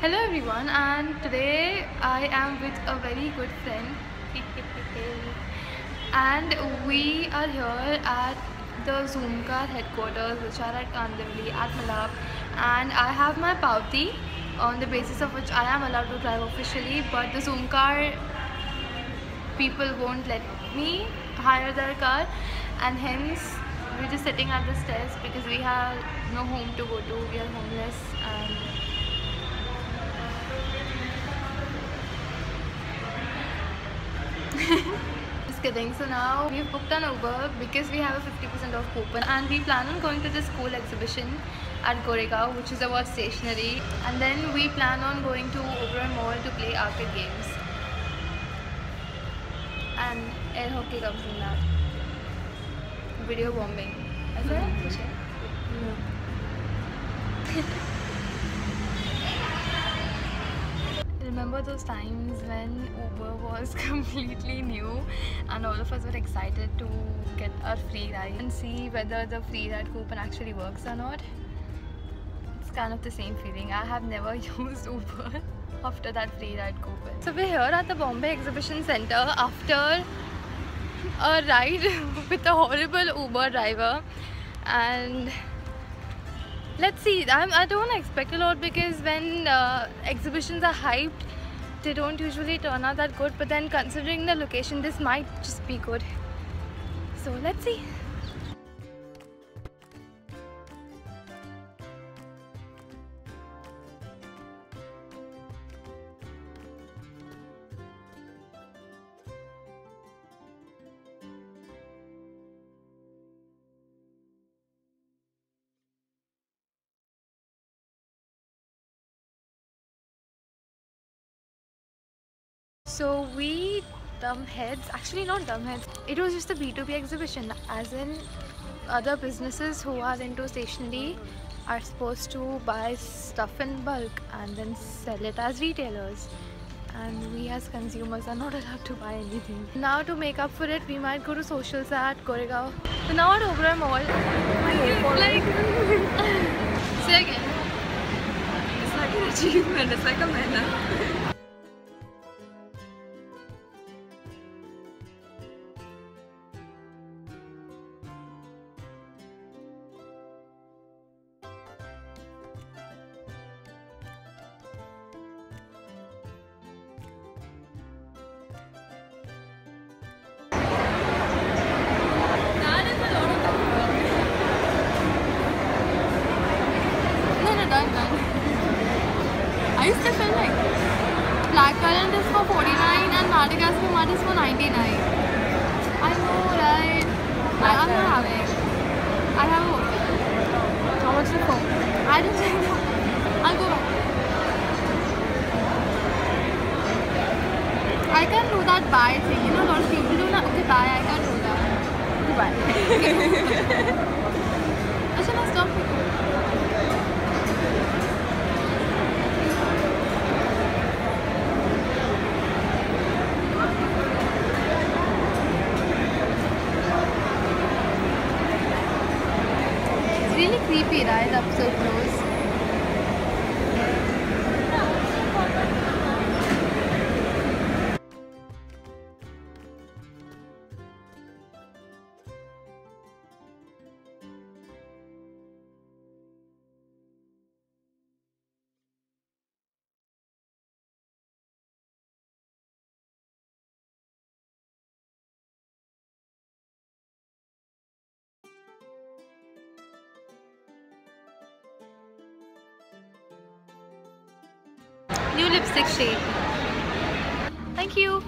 Hello everyone, and today I am with a very good friend and we are here at the Zoomcar headquarters which are at Kandivali at Malab, and I have my Pauti on the basis of which I am allowed to drive officially, but the Zoomcar people won't let me hire their car, and hence we're just sitting at the stairs because we have no home to go to. We are homeless and just kidding. So now we've booked an Uber because we have a 50% off coupon, and we plan on going to the school exhibition at Goregaon, which is about stationery, and then we plan on going to Oberoi Mall to play arcade games, and air hockey comes in that. Video bombing. ऐसा है कुछ है? Remember those times when Uber was completely new and all of us were excited to get our free ride and see whether the free ride coupon actually works or not? It's kind of the same feeling. I have never used Uber after that free ride coupon. So we're here at the Bombay Exhibition Center after a ride with a horrible Uber driver, and let's see. I don't expect a lot because when exhibitions are hyped, they don't usually turn out that good, but then considering the location, this might just be good. So let's see. So we dumbheads, actually not dumbheads, it was just a B2B exhibition, as in other businesses who are into stationery are supposed to buy stuff in bulk and then sell it as retailers, and we as consumers are not allowed to buy anything. Now to make up for it, we might go to socials at Goregaon. So now at Oberoi Mall, like say again. It's like an achievement, it's like a medal. Done. I used to feel like blackcurrant is for 49 and Madagascar mud is for 99. I know, right? I'm not having. I have a. How much is it for? I didn't say that. I'll go back. I can't do that buy thing. You know, a lot of people do that. Okay, buy. I can't do that. Goodbye. I should have stopped. Really creepy, right? Up so close. New lipstick shade. Thank you.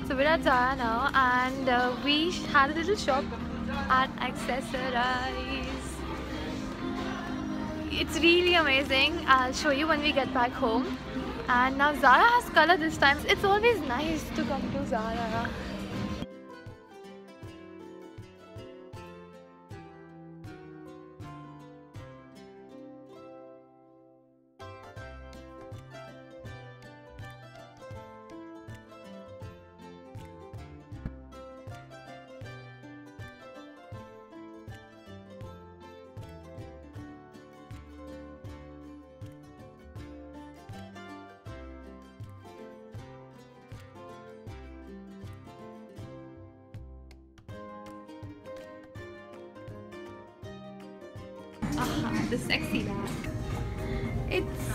So we're at Zara now, and we had a little shop at Accessorize. It's really amazing. I'll show you when we get back home. And now Zara has color this time. It's always nice to come to Zara. The sexy bag. It's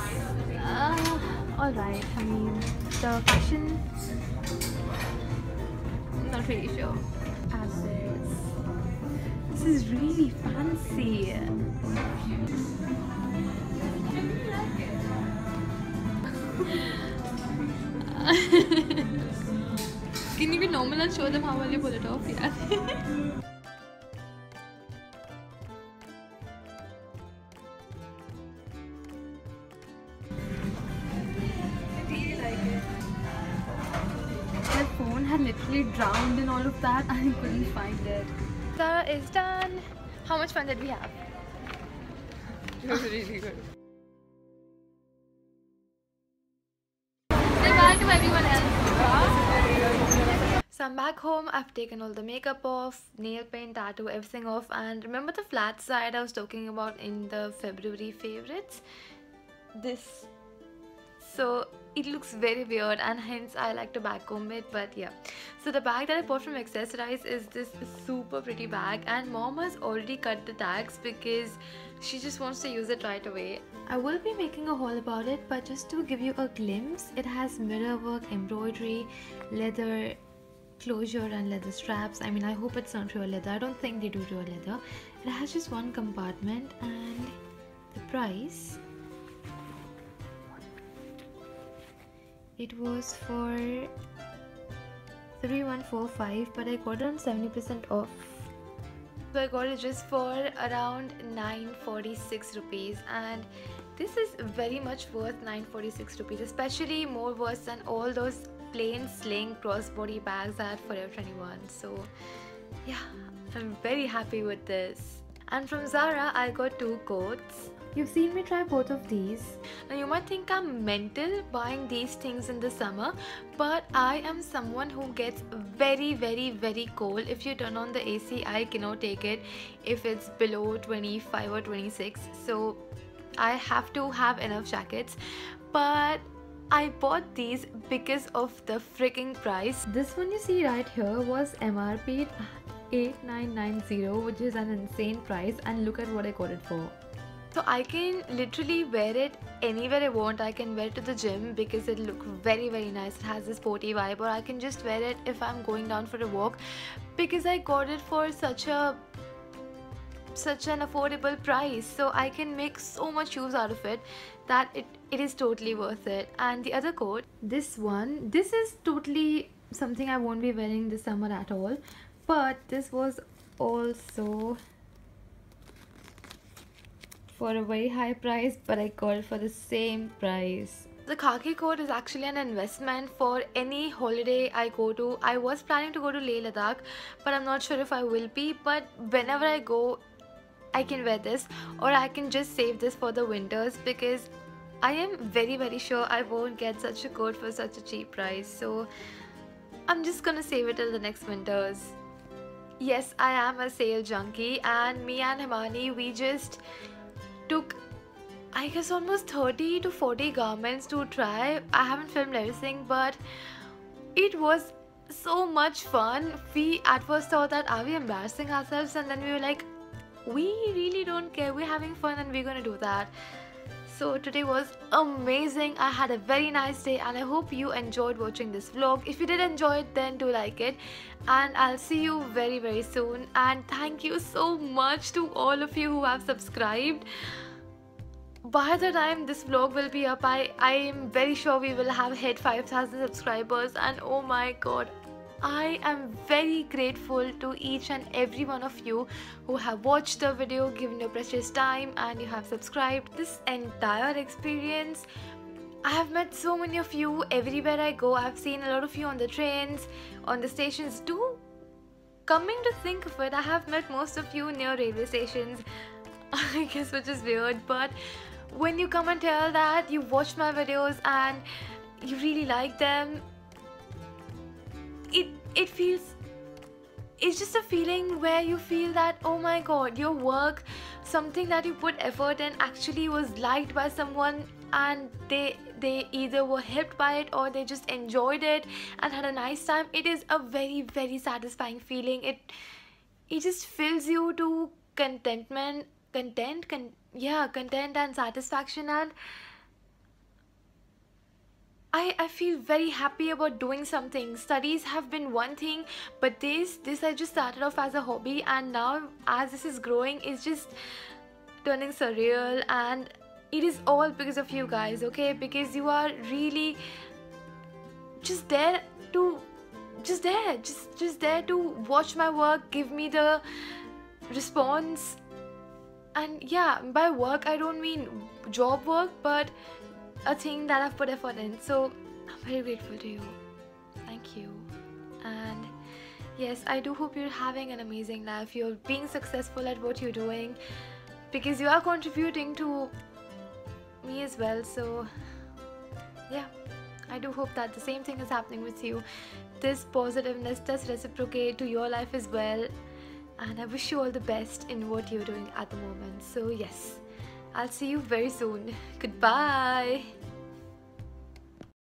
alright. I mean, the fashion, not really sure. As this is really fancy. Can you be normal and show them how well you pull it off? Yeah. My phone had literally drowned in all of that and I couldn't find it. Zara is done. How much fun did we have? It was really good. Say bye to everyone else. So I'm back home. I've taken all the makeup off, nail paint, tattoo, everything off, and remember the flat side I was talking about in the February favorites? This. So it looks very weird and hence I like to back comb it, but yeah. So the bag that I bought from Accessorize is this super pretty bag, and mom has already cut the tags because she just wants to use it right away. I will be making a haul about it, but just to give you a glimpse, it has mirror work, embroidery, leather closure and leather straps. I mean, I hope it's not real leather. I don't think they do real leather. It has just one compartment, and the price, it was for 3145, but I got it on 70% off. So I got it just for around 946 rupees, and this is very much worth 946 rupees, especially more worth than all those plain sling crossbody bags at Forever 21. So yeah, I'm very happy with this. And from Zara I got two coats. You've seen me try both of these. Now you might think I'm mental buying these things in the summer, but I am someone who gets very cold. If you turn on the AC, I cannot take it if it's below 25 or 26. So I have to have enough jackets. But I bought these because of the freaking price. This one you see right here was MRP 8990, which is an insane price, and look at what I got it for. So I can literally wear it anywhere I want. I can wear it to the gym because it looks very nice. It has this sporty vibe, or I can just wear it if I'm going down for a walk because I got it for such an affordable price. So I can make so much use out of it that it is totally worth it. And the other coat, this one, this is totally something I won't be wearing this summer at all, but this was also for a very high price, but I got it for the same price. The khaki coat is actually an investment for any holiday I go to. I was planning to go to Leh Ladakh, but I'm not sure if I will be. But whenever I go, I can wear this, or I can just save this for the winters because I am very sure I won't get such a coat for such a cheap price. So I'm just gonna save it till the next winters. Yes, I am a sale junkie, and me and Himani, we just took, I guess, almost 30 to 40 garments to try. I haven't filmed everything, but it was so much fun. We at first thought that are we embarrassing ourselves, and then we were like, we really don't care, we're having fun and we're gonna do that. So today was amazing. I had a very nice day, and I hope you enjoyed watching this vlog. If you did enjoy it, then do like it, and I'll see you very soon. And thank you so much to all of you who have subscribed. By the time this vlog will be up, I am very sure we will have hit 5,000 subscribers, and oh my god, I am very grateful to each and every one of you who have watched the video, given your precious time, and you have subscribed. This entire experience, I have met so many of you everywhere I go. I've seen a lot of you on the trains, on the stations too. Coming to think of it, I have met most of you near railway stations, I guess, which is weird, but when you come and tell that you watched my videos and you really like them, it feels, it's just a feeling where you feel that, oh my god, your work, something that you put effort in, actually was liked by someone, and they either were helped by it or they just enjoyed it and had a nice time. It is a very satisfying feeling. It just fills you to contentment, yeah, content and satisfaction, and I feel very happy about doing something. Studies have been one thing, but this I just started off as a hobby, and now as this is growing, it's just turning surreal, and it is all because of you guys, okay? Because you are really just there to just there to watch my work, give me the response. And yeah, by work I don't mean job work, but a thing that I've put effort in. So I'm very grateful to you. Thank you. And yes, I do hope you're having an amazing life. You're being successful at what you're doing, because you are contributing to me as well. So yeah, I do hope that the same thing is happening with you. This positiveness does reciprocate to your life as well, and I wish you all the best in what you're doing at the moment. So yes, I'll see you very soon. Goodbye.